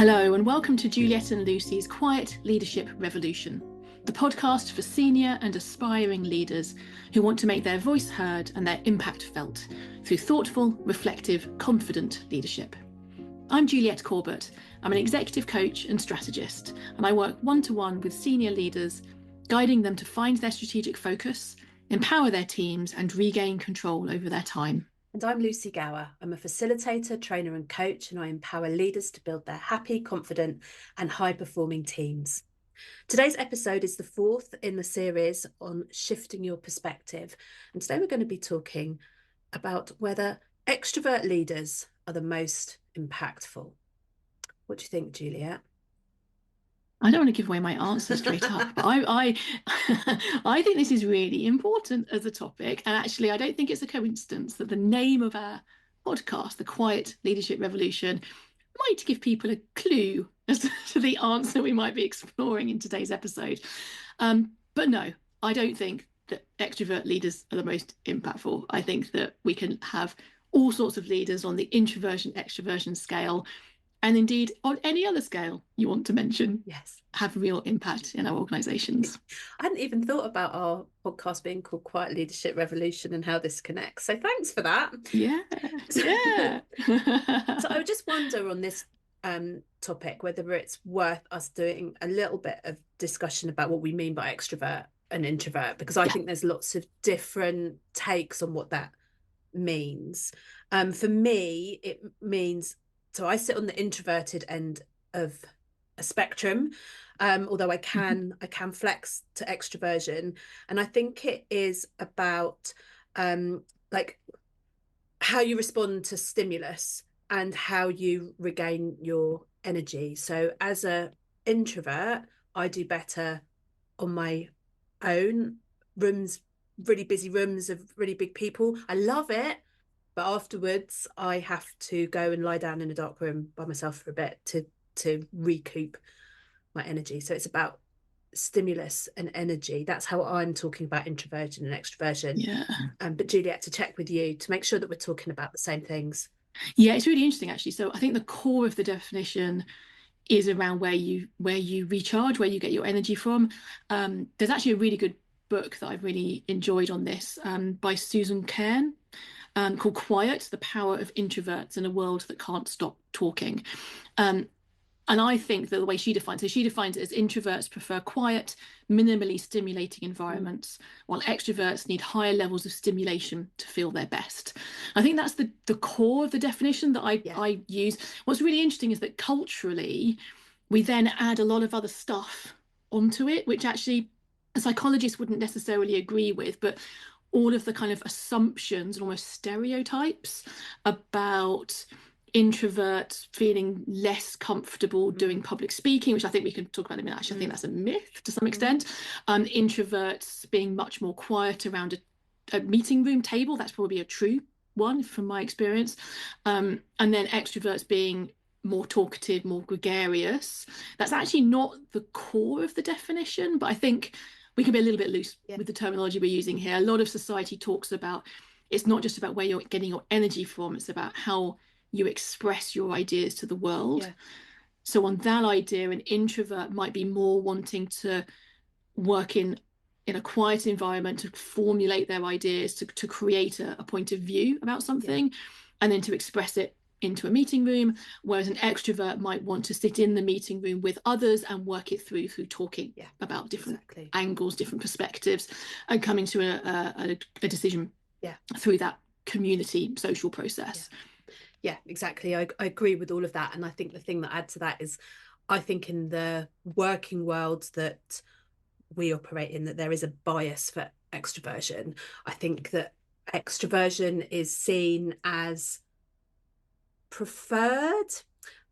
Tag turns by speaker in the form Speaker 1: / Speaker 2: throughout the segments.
Speaker 1: Hello and welcome to Juliet and Lucy's Quiet Leadership Revolution, the podcast for senior and aspiring leaders who want to make their voice heard and their impact felt through thoughtful, reflective, confident leadership. I'm Juliet Corbett. I'm an executive coach and strategist, and I work one-to-one with senior leaders, guiding them to find their strategic focus, empower their teams, and regain control over their time.
Speaker 2: And I'm Lucy Gower. I'm a facilitator, trainer and coach, and I empower leaders to build their happy, confident and high-performing teams. Today's episode is the fourth in the series on shifting your perspective. And today we're going to be talking about whether extrovert leaders are the most impactful. What do you think, Juliet?
Speaker 1: I don't want to give away my answer straight up, but I think this is really important as a topic. And actually, I don't think it's a coincidence that the name of our podcast, The Quiet Leadership Revolution, might give people a clue as to the answer we might be exploring in today's episode. But no, I don't think that extrovert leaders are the most impactful. I think that we can have all sorts of leaders on the introversion-extroversion scale, and indeed on any other scale you want to mention,
Speaker 2: yes,
Speaker 1: have real impact in our organisations.
Speaker 2: I hadn't even thought about our podcast being called Quiet Leadership Revolution and how this connects. So thanks for that.
Speaker 1: Yeah.
Speaker 2: So I just wonder on this topic whether it's worth us doing a little bit of discussion about what we mean by extrovert and introvert, because I think there's lots of different takes on what that means. For me, it means, so I sit on the introverted end of a spectrum, although I can flex to extroversion, and I think it is about like how you respond to stimulus and how you regain your energy. So as a introvert, I do better on my own, really busy rooms of really big people. I love it. But afterwards, I have to go and lie down in a dark room by myself for a bit to recoup my energy. So it's about stimulus and energy. That's how I'm talking about introversion and extroversion.
Speaker 1: Yeah.
Speaker 2: But Juliet, to check with you to make sure that we're talking about the same things.
Speaker 1: Yeah, it's really interesting actually. So I think the core of the definition is around where you recharge, where you get your energy from. There's actually a really good book that I've really enjoyed on this by Susan Cairn. Called Quiet, The Power of Introverts in a World That Can't Stop Talking. And I think that the way she defines it as introverts prefer quiet, minimally stimulating environments, while extroverts need higher levels of stimulation to feel their best. I think that's the core of the definition that I use. What's really interesting is that culturally, we then add a lot of other stuff onto it, which actually a psychologist wouldn't necessarily agree with, but all of the kind of assumptions and almost stereotypes about introverts feeling less comfortable doing public speaking, which I think we can talk about in a minute. Actually, I think that's a myth to some extent. Introverts being much more quiet around a meeting room table, that's probably a true one from my experience. And then extroverts being more talkative, more gregarious. That's actually not the core of the definition, but I think we can be a little bit loose with the terminology we're using here. A lot of society talks about, it's not just about where you're getting your energy from, it's about how you express your ideas to the world. Yeah. So on that idea, an introvert might be more wanting to work in a quiet environment to formulate their ideas, to create a point of view about something, and then to express it into a meeting room, whereas an extrovert might want to sit in the meeting room with others and work it through talking about different angles, different perspectives, and coming to a decision through that community social process.
Speaker 2: Yeah, exactly. I agree with all of that. And I think the thing that adds to that is, I think in the working world that we operate in, that there is a bias for extroversion. I think that extroversion is seen as preferred.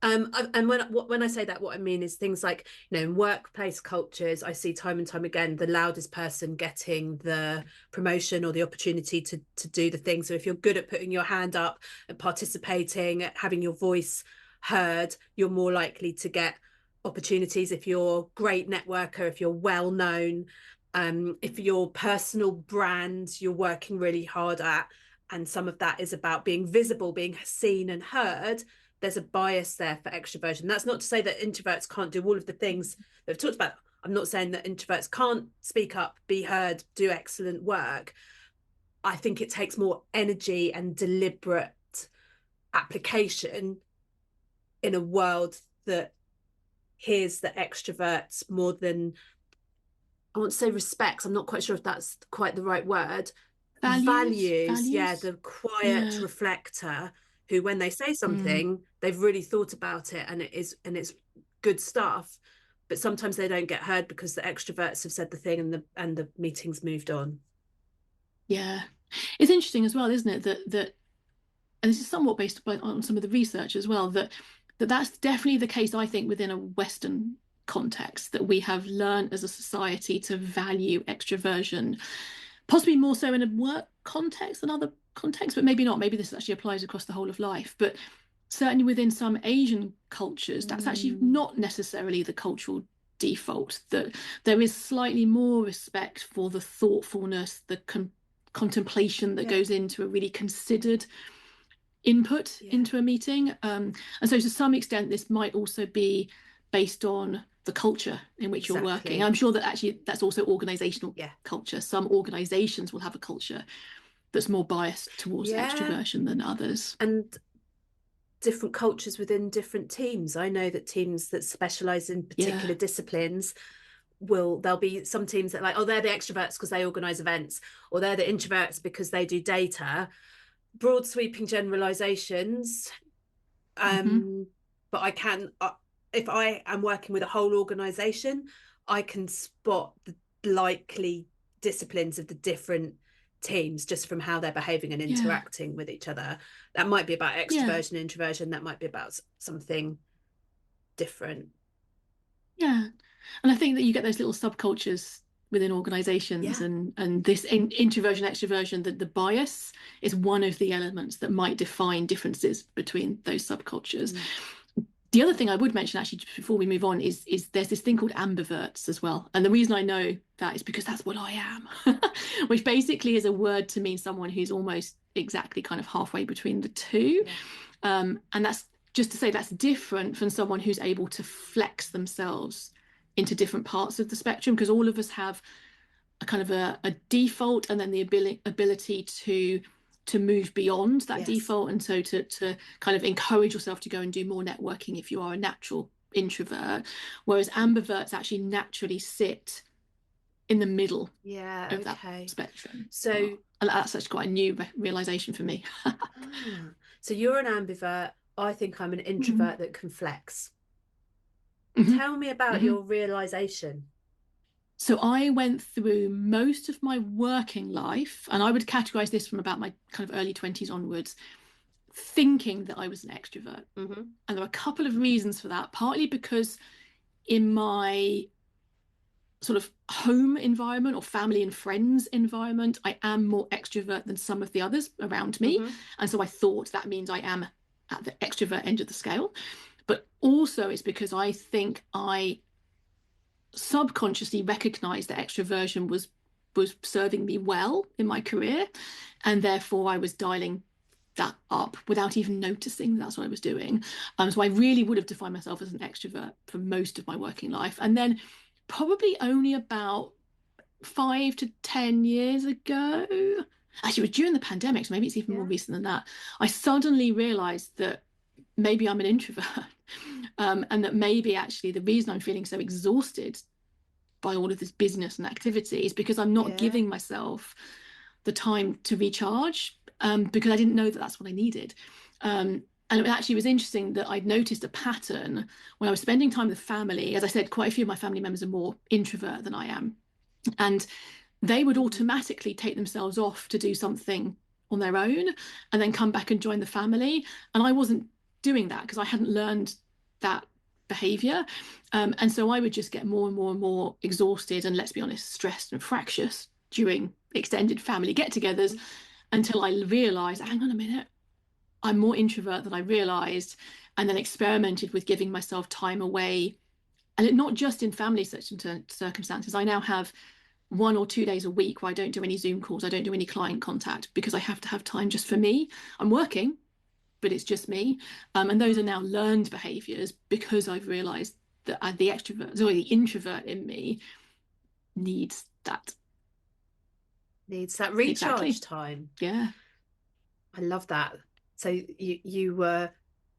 Speaker 2: And when I say that, what I mean is things like, in workplace cultures, I see time and time again the loudest person getting the promotion or the opportunity to do the thing. So if you're good at putting your hand up and participating, having your voice heard, you're more likely to get opportunities. If you're a great networker, if you're well known, if your personal brand you're working really hard at, and some of that is about being visible, being seen and heard, there's a bias there for extroversion. That's not to say that introverts can't do all of the things that we've talked about. I'm not saying that introverts can't speak up, be heard, do excellent work. I think it takes more energy and deliberate application in a world that hears the extroverts more than, I want to say respects. I'm not quite sure if that's quite the right word. Values, yeah,
Speaker 1: values.
Speaker 2: the quiet
Speaker 1: Yeah.
Speaker 2: reflector who, when they say
Speaker 1: Mm.
Speaker 2: something, they've really thought about it, and it's good stuff. But sometimes they don't get heard because the extroverts have said the thing, and the meeting's moved on.
Speaker 1: Yeah. It's interesting as well, isn't it, that and this is somewhat based on some of the research as well, that's definitely the case, I think, within a Western context, that we have learned as a society to value extroversion, possibly more so in a work context than other contexts, but maybe not. Maybe this actually applies across the whole of life. But certainly within some Asian cultures, that's actually
Speaker 2: Mm,
Speaker 1: not necessarily the cultural default, that there is slightly more respect for the thoughtfulness, the contemplation that
Speaker 2: yeah,
Speaker 1: goes into a really considered input
Speaker 2: yeah,
Speaker 1: into a meeting. And so to some extent, this might also be based on the culture in which you're working.
Speaker 2: exactly.
Speaker 1: I'm sure that actually that's also organizational
Speaker 2: Yeah,
Speaker 1: culture. Some organizations will have a culture that's more biased towards
Speaker 2: yeah,
Speaker 1: extroversion than others.
Speaker 2: and different cultures within different teams. I know that teams that specialize in
Speaker 1: Yeah.
Speaker 2: particular disciplines there'll be some teams that, like, oh, they're the extroverts because they organize events, or they're the introverts because they do data. Broad sweeping generalizations.
Speaker 1: Mm-hmm.
Speaker 2: But I can, if I am working with a whole organization, I can spot the likely disciplines of the different teams just from how they're behaving and
Speaker 1: Yeah.
Speaker 2: interacting with each other. That might be about
Speaker 1: Yeah.
Speaker 2: extroversion, introversion. That might be about something different.
Speaker 1: Yeah. And I think that you get those little subcultures within organizations,
Speaker 2: Yeah.
Speaker 1: and this introversion, extroversion, that the bias is one of the elements that might define differences between those subcultures.
Speaker 2: Mm.
Speaker 1: The other thing I would mention, actually, just before we move on, is there's this thing called ambiverts as well. And the reason I know that is because that's what I am, which basically is a word to mean someone who's almost exactly kind of halfway between the two.
Speaker 2: Yeah.
Speaker 1: And that's just to say that's different from someone who's able to flex themselves into different parts of the spectrum, because all of us have a kind of a default, and then the ability to move beyond that
Speaker 2: Yes.
Speaker 1: default, and so to kind of encourage yourself to go and do more networking if you are a natural introvert, whereas ambiverts actually naturally sit in the middle
Speaker 2: Yeah.
Speaker 1: of that
Speaker 2: Okay.
Speaker 1: spectrum.
Speaker 2: So,
Speaker 1: And that's such quite a new realization for me.
Speaker 2: ah, so you're an ambivert. I think I'm an
Speaker 1: Mm-hmm.
Speaker 2: introvert that can flex.
Speaker 1: Mm-hmm.
Speaker 2: Tell me about
Speaker 1: Mm-hmm.
Speaker 2: your realization.
Speaker 1: So I went through most of my working life, and I would categorize this from about my kind of early 20s onwards, thinking that I was an extrovert.
Speaker 2: Mm-hmm.
Speaker 1: And there are a couple of reasons for that, partly because in my sort of home environment or family and friends environment, I am more extrovert than some of the others around me.
Speaker 2: Mm-hmm.
Speaker 1: And so I thought that means I am at the extrovert end of the scale. But also it's because I think I subconsciously recognized that extroversion was serving me well in my career, and therefore I was dialing that up without even noticing that's what I was doing. So I really would have defined myself as an extrovert for most of my working life, and then probably only about 5 to 10 years ago, actually it was during the pandemic, so maybe it's even more
Speaker 2: Yeah.
Speaker 1: recent than that, I suddenly realized that maybe I'm an introvert. And that maybe actually the reason I'm feeling so exhausted by all of this business and activity is because I'm not
Speaker 2: Yeah.
Speaker 1: giving myself the time to recharge, because I didn't know that that's what I needed. And it actually was interesting that I'd noticed a pattern when I was spending time with family. As I said, quite a few of my family members are more introvert than I am. And they would
Speaker 2: Mm.
Speaker 1: automatically take themselves off to do something on their own and then come back and join the family. And I wasn't doing that because I hadn't learned that behavior. And so I would just get more and more and more exhausted and, let's be honest, stressed and fractious during extended family get togethers, until I realized, hang on a minute, I'm more introvert than I realized, and then experimented with giving myself time away. And not just in family circumstances. I now have 1 or 2 days a week where I don't do any Zoom calls, I don't do any client contact, because I have to have time just for me. I'm working, but it's just me. And those are now learned behaviors because I've realized that the extrovert, sorry, the introvert in me needs that.
Speaker 2: Needs that
Speaker 1: Exactly.
Speaker 2: recharge time.
Speaker 1: Yeah.
Speaker 2: I love that. So you were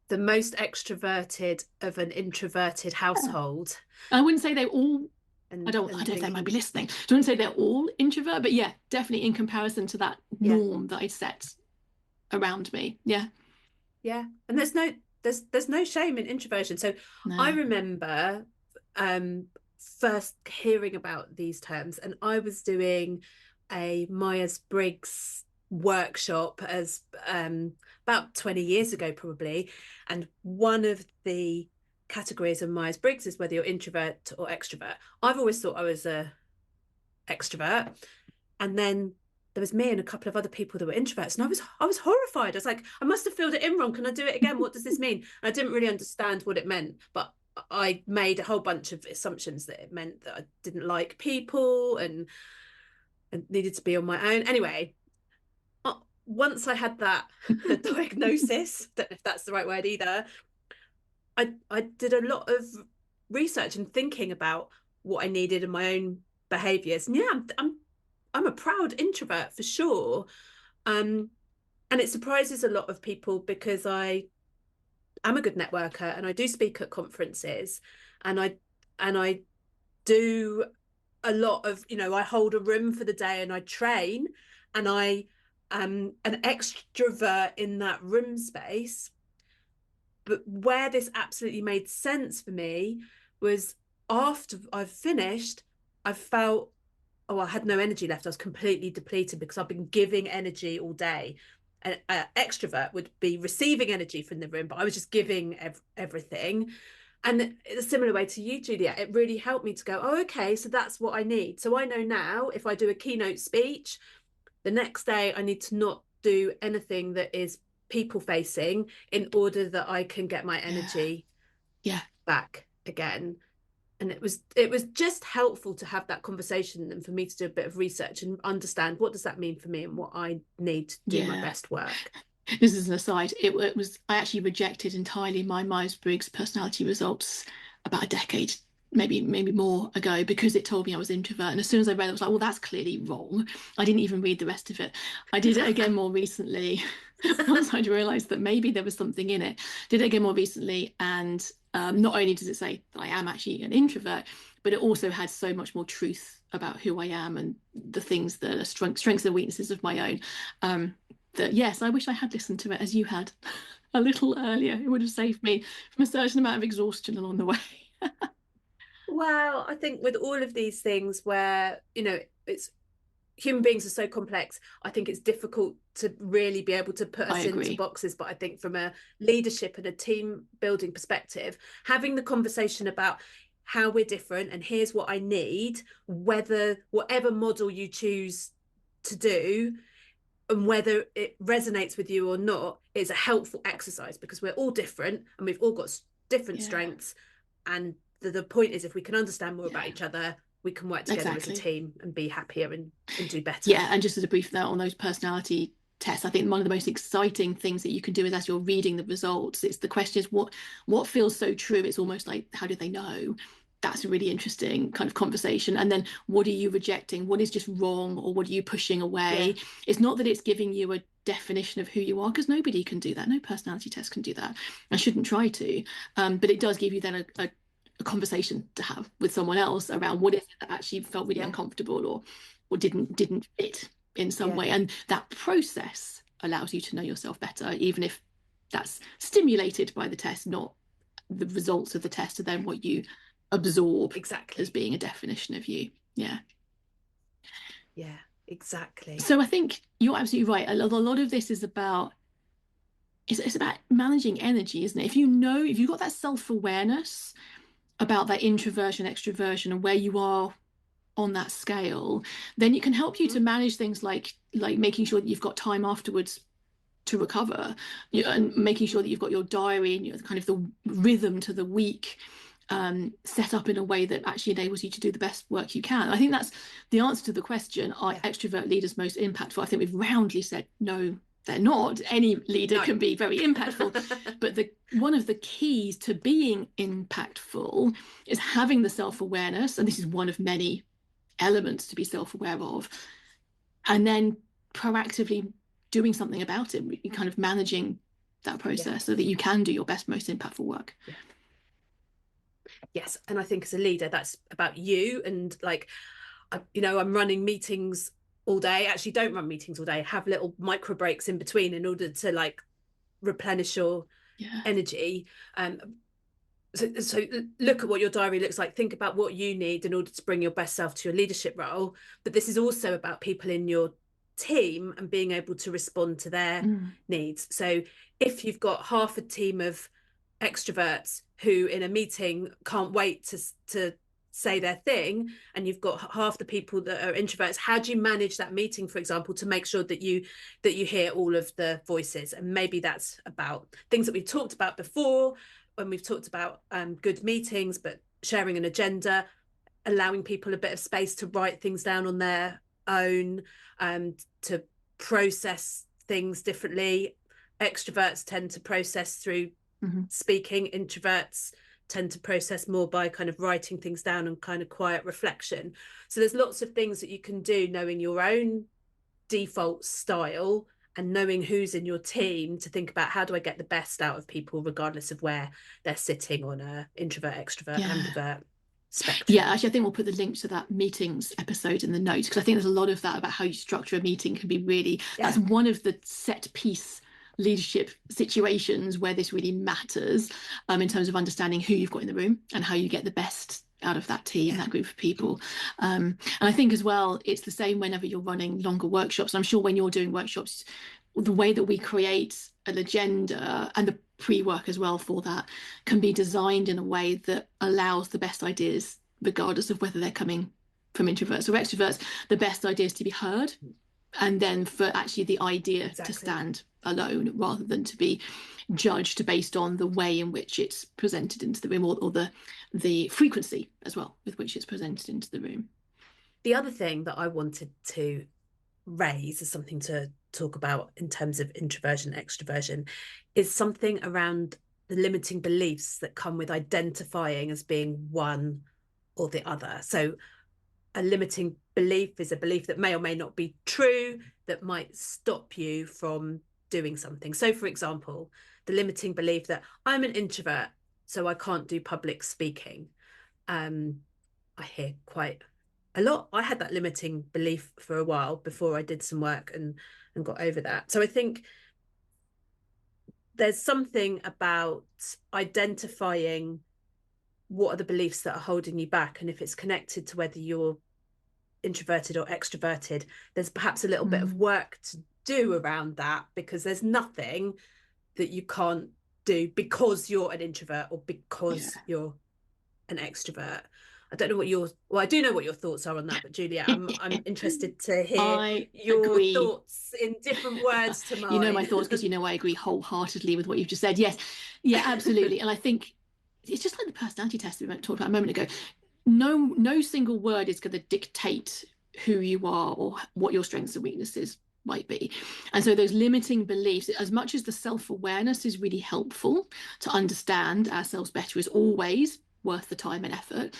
Speaker 2: the most extroverted of an introverted
Speaker 1: Yeah.
Speaker 2: household,
Speaker 1: I wouldn't say they all, I
Speaker 2: and
Speaker 1: don't know if they might be
Speaker 2: thinking,
Speaker 1: listening. I wouldn't say they're all introvert, but yeah, definitely in comparison to that
Speaker 2: yeah,
Speaker 1: norm that I'd set around me. Yeah.
Speaker 2: yeah. And there's no shame in introversion. So I
Speaker 1: No.
Speaker 2: remember um first hearing about these terms, and I was doing a Myers-Briggs workshop as about 20 years ago probably, and one of the categories of Myers-Briggs is whether you're introvert or extrovert. I've always thought I was a extrovert, and then there was me and a couple of other people that were introverts, and I was horrified. I was like, I must have filled it in wrong. Can I do it again? What does this mean? And I didn't really understand what it meant, but I made a whole bunch of assumptions that it meant that I didn't like people and needed to be on my own. Anyway, once I had that diagnosis, don't know if that's the right word either, I did a lot of research and thinking about what I needed in my own behaviors. And yeah, I'm a proud introvert for sure. Um, and it surprises a lot of people because I am a good networker and I do speak at conferences, and I do a lot of, I hold a room for the day and I train, and I am an extrovert in that room space. But where this absolutely made sense for me was after I've finished, I felt, oh, I had no energy left. I was completely depleted because I've been giving energy all day. An extrovert would be receiving energy from the room, but I was just giving everything. And in a similar way to you, Julia, it really helped me to go, oh, okay, so that's what I need. So I know now if I do a keynote speech, the next day I need to not do anything that is people facing in order that I can get my
Speaker 1: Yeah.
Speaker 2: energy
Speaker 1: Yeah.
Speaker 2: back again. And it was just helpful to have that conversation and for me to do a bit of research and understand what does that mean for me and what I need to do my
Speaker 1: Yeah.
Speaker 2: best work.
Speaker 1: This is an aside. It was I actually rejected entirely my Myers-Briggs personality results about a decade, maybe more ago, because it told me I was introvert. And as soon as I read it, I was like, well, that's clearly wrong. I didn't even read the rest of it. I did it again more recently. Once I'd realized that maybe there was something in it, did it again more recently, and not only does it say that I am actually an introvert, but it also had so much more truth about who I am and the things that are strengths and weaknesses of my own. That yes, I wish I had listened to it as you had a little earlier. It would have saved me from a certain amount of exhaustion along the way.
Speaker 2: Well, I think with all of these things where, it's human beings are so complex, I think it's difficult to really be able to put
Speaker 1: I
Speaker 2: us into
Speaker 1: agree.
Speaker 2: boxes. But I think from a leadership and a team building perspective, having the conversation about how we're different and here's what I need, whether whatever model you choose to do and whether it resonates with you or not, is a helpful exercise because we're all different and we've all got different
Speaker 1: Yeah,
Speaker 2: strengths. And the point is, if we can understand more about
Speaker 1: yeah,
Speaker 2: each other, we can work together as a
Speaker 1: exactly.
Speaker 2: team and be happier and do better.
Speaker 1: Yeah, and just as a brief note on those personality tests, I think one of the most exciting things that you can do is as you're reading the results, it's the question is what feels so true. It's almost like how do they know? That's a really interesting kind of conversation. And then what are you rejecting? What is just wrong, or what are you pushing
Speaker 2: Yeah,
Speaker 1: away? It's not that it's giving you a definition of who you are, because nobody can do that. No personality test can do that. I shouldn't try to. But it does give you then a conversation to have with someone else around what is it that actually felt really
Speaker 2: yeah,
Speaker 1: uncomfortable or didn't fit in some
Speaker 2: yeah,
Speaker 1: way. And that process allows you to know yourself better, even if that's stimulated by the test, not the results of the test are then what you absorb as
Speaker 2: exactly.
Speaker 1: being a definition of you. Yeah.
Speaker 2: Yeah, exactly.
Speaker 1: So I think you're absolutely right. A lot of this is about it's about managing energy, isn't it? If you've got that self-awareness about that introversion, extroversion, and where you are on that scale, then it can help you to
Speaker 2: Mm-hmm.
Speaker 1: manage things like making sure that you've got time afterwards to recover, and making sure that you've got your diary and kind of the rhythm to the week set up in a way that actually enables you to do the best work you can. I think that's the answer to the question: are
Speaker 2: Yeah,
Speaker 1: extrovert leaders most impactful? I think we've roundly said no, they're not. Any leader
Speaker 2: No.
Speaker 1: can be very impactful, but one of the keys to being impactful is having the self-awareness, and this is one of many elements to be self-aware of, and then proactively doing something about it, kind of managing that process so that you can do your best, most impactful work.
Speaker 2: Yeah. Yes, and I think as a leader, that's about you. And like, I'm running meetings all day. Actually, don't run meetings all day. Have little micro breaks in between in order to like replenish your energy. So look at what your diary looks like. Think about what you need in order to bring your best self to your leadership role. But this is also about people in your team and being able to respond to their needs. So if you've got half a team of extroverts who in a meeting can't wait to say their thing, and you've got half the people that are introverts, how do you manage that meeting, for example, to make sure that you hear all of the voices? And maybe that's about things that we've talked about before when we've talked about good meetings, but sharing an agenda, allowing people a bit of space to write things down on their own, to process things differently. Extroverts tend to process through speaking. Introverts tend to process more by kind of writing things down and kind of quiet reflection. So there's lots of things that you can do knowing your own default style and knowing who's in your team to think about, how do I get the best out of people regardless of where they're sitting on a introvert, extrovert, ambivert spectrum.
Speaker 1: Yeah, actually, I think we'll put the link to that meetings episode in the notes, because I think there's a lot of that about how you structure a meeting can be really, that's one of the set piece leadership situations where this really matters, in terms of understanding who you've got in the room and how you get the best out of that team, that group of people. And I think as well, it's the same whenever you're running longer workshops. I'm sure when you're doing workshops, the way that we create an agenda and the pre-work as well for that can be designed in a way that allows the best ideas, regardless of whether they're coming from introverts or extroverts, the best ideas to be heard, and then for actually the idea to stand alone rather than to be judged based on the way in which it's presented into the room, or the frequency as well with which it's presented into the room.
Speaker 2: The other thing that I wanted to raise as something to talk about in terms of introversion, extroversion, is something around the limiting beliefs that come with identifying as being one or the other. So a limiting belief is a belief that may or may not be true, that might stop you from doing something. So for example, the limiting belief that I'm an introvert, so I can't do public speaking. I hear quite a lot. I had that limiting belief for a while before I did some work and got over that. So I think there's something about identifying what are the beliefs that are holding you back, and if it's connected to whether you're introverted or extroverted, there's perhaps a little bit of work to do around that, because there's nothing that you can't do because you're an introvert or because you're an extrovert. I don't know what I do know what your thoughts are on that, but Juliet, I'm interested to hear your thoughts in different words to mine.
Speaker 1: You know my thoughts, because I agree wholeheartedly with what you've just said. Yes, yeah, absolutely. And I think it's just like the personality test we talked about a moment ago. No single word is going to dictate who you are or what your strengths and weaknesses might be. And so those limiting beliefs, as much as the self-awareness is really helpful to understand ourselves better, is always worth the time and effort.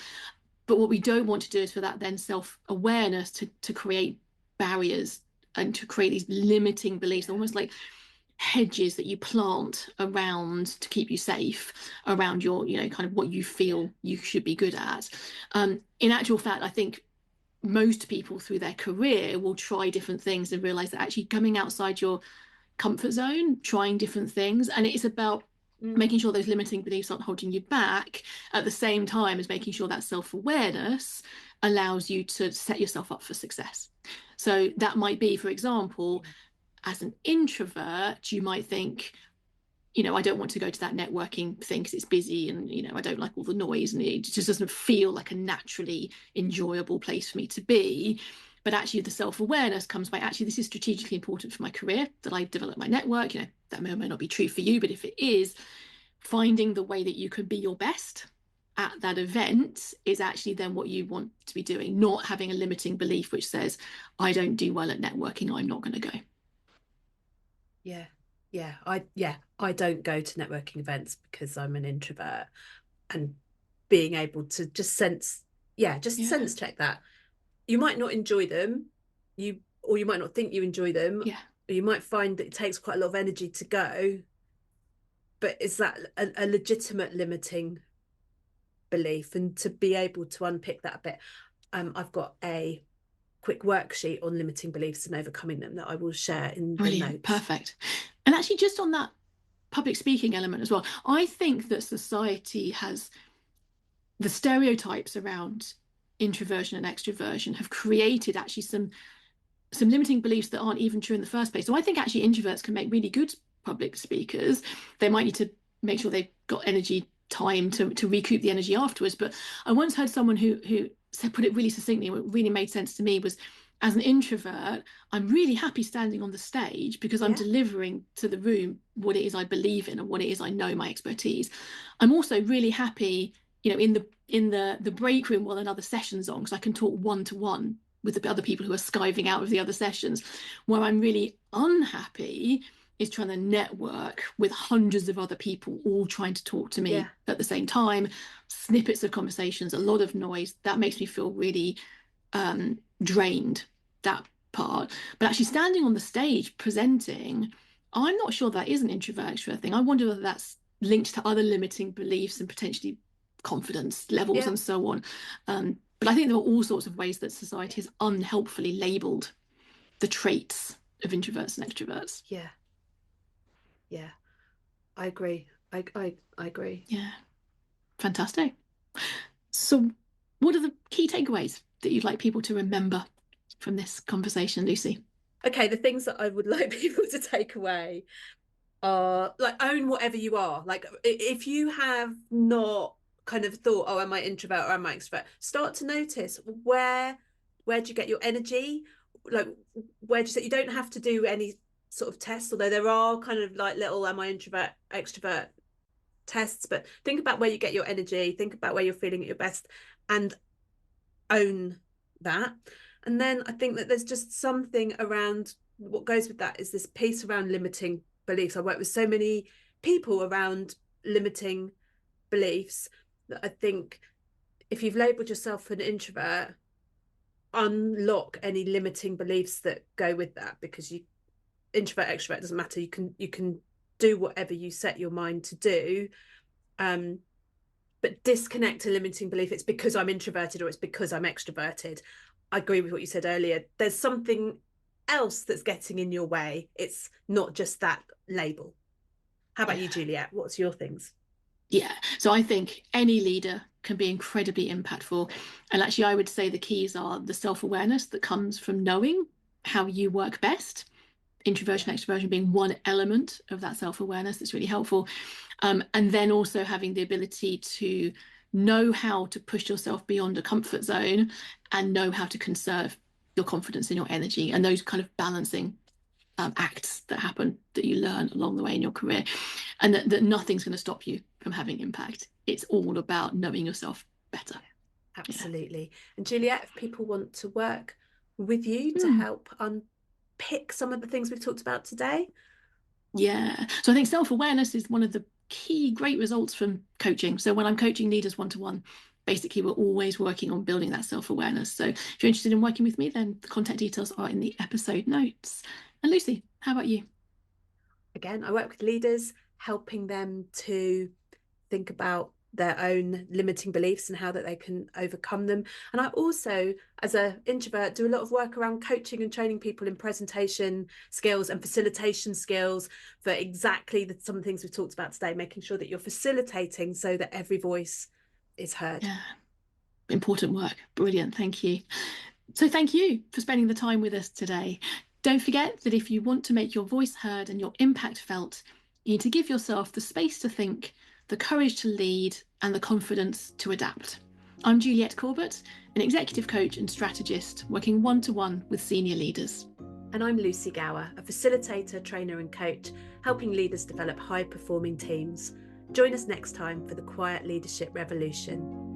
Speaker 1: But what we don't want to do is for that then self-awareness to create barriers and to create these limiting beliefs, almost like hedges that you plant around to keep you safe around your, kind of what you feel you should be good at. In actual fact, I think most people through their career will try different things and realize that actually coming outside your comfort zone, trying different things, and it's about making sure those limiting beliefs aren't holding you back, at the same time as making sure that self-awareness allows you to set yourself up for success. So that might be, for example, as an introvert, you might think, I don't want to go to that networking thing because it's busy, and I don't like all the noise, and it just doesn't feel like a naturally enjoyable place for me to be. But actually the self-awareness comes by, actually this is strategically important for my career that I develop my network. That may or may not be true for you, but if it is, finding the way that you can be your best at that event is actually then what you want to be doing, not having a limiting belief which says, I don't do well at networking, I'm not going to go.
Speaker 2: Yeah. I don't go to networking events because I'm an introvert, and being able to just
Speaker 1: Yeah,
Speaker 2: sense check that. You might not enjoy them, or you might not think you enjoy them,
Speaker 1: yeah,
Speaker 2: or you might find that it takes quite a lot of energy to go, but is that a legitimate limiting belief? And to be able to unpick that a bit, I've got a quick worksheet on limiting beliefs and overcoming them that I will share in the
Speaker 1: brilliant,
Speaker 2: notes.
Speaker 1: perfect. And actually, just on that public speaking element as well, I think that society has the stereotypes around introversion and extroversion have created actually some limiting beliefs that aren't even true in the first place. So I think actually introverts can make really good public speakers. They might need to make sure they've got energy time to recoup the energy afterwards. But I once heard someone who said, put it really succinctly, what really made sense to me was, as an introvert, I'm really happy standing on the stage because I'm
Speaker 2: Yeah,
Speaker 1: delivering to the room what it is I believe in and what it is I know, my expertise. I'm also really happy, in the break room while another session's on, because I can talk one to one with the other people who are skiving out of the other sessions. Where I'm really unhappy is trying to network with hundreds of other people all trying to talk to
Speaker 2: yeah,
Speaker 1: me at the same time, snippets of conversations, a lot of noise. That makes me feel really drained, that part. But actually standing on the stage presenting, I'm not sure that is an introvert extrovert thing. I wonder whether that's linked to other limiting beliefs and potentially confidence levels
Speaker 2: yeah,
Speaker 1: and so on. But I think there are all sorts of ways that society has unhelpfully labelled the traits of introverts and extroverts.
Speaker 2: yeah, yeah. I agree. I agree.
Speaker 1: Yeah, fantastic. So, what are the key takeaways that you'd like people to remember from this conversation, Lucy?
Speaker 2: Okay, the things that I would like people to take away are like, own whatever you are. Like, if you have not kind of thought, oh, am I introvert or am I extrovert? Start to notice where do you get your energy? Like, where do you say, you don't have to do any sort of test, although there are kind of like little am I introvert, extrovert tests, but think about where you get your energy, think about where you're feeling at your best, and own that. And then I think that there's just something around what goes with that is this piece around limiting beliefs. I work with so many people around limiting beliefs that I think if you've labeled yourself an introvert, unlock any limiting beliefs that go with that, because you introvert extrovert doesn't matter, you can do whatever you set your mind to do. But disconnect a limiting belief, it's because I'm introverted or it's because I'm extroverted. I agree with what you said earlier. There's something else that's getting in your way. It's not just that label. How about
Speaker 1: Yeah.
Speaker 2: you, Juliet? What's your things?
Speaker 1: Yeah. So I think any leader can be incredibly impactful. And actually, I would say the keys are the self awareness that comes from knowing how you work best.
Speaker 2: Yeah,
Speaker 1: Introversion, extroversion being one element of that self awareness that's really helpful. And then also having the ability to know how to push yourself beyond a comfort zone and know how to conserve your confidence and your energy, and those kind of balancing acts that happen that you learn along the way in your career, and that nothing's going to stop you from having impact. It's all about knowing yourself better. Yeah.
Speaker 2: absolutely. And Juliet, if people want to work with you to
Speaker 1: Hmm.
Speaker 2: help unpick some of the things we've talked about today.
Speaker 1: Yeah. So I think self awareness is one of the key great results from coaching. So when I'm coaching leaders one to one, basically we're always working on building that self awareness. So if you're interested in working with me, then the contact details are in the episode notes. And Lucy, how about you?
Speaker 2: Again, I work with leaders, helping them to think about their own limiting beliefs and how that they can overcome them. And I also, as an introvert, do a lot of work around coaching and training people in presentation skills and facilitation skills for exactly some of the things we've talked about today, making sure that you're facilitating so that every voice is heard.
Speaker 1: Yeah, important work. Brilliant. Thank you. So thank you for spending the time with us today. Don't forget that if you want to make your voice heard and your impact felt, you need to give yourself the space to think, the courage to lead, and the confidence to adapt. I'm Juliet Corbett, an executive coach and strategist working one to one with senior leaders.
Speaker 2: And I'm Lucy Gower, a facilitator, trainer, and coach, helping leaders develop high performing teams. Join us next time for the Quiet Leadership Revolution.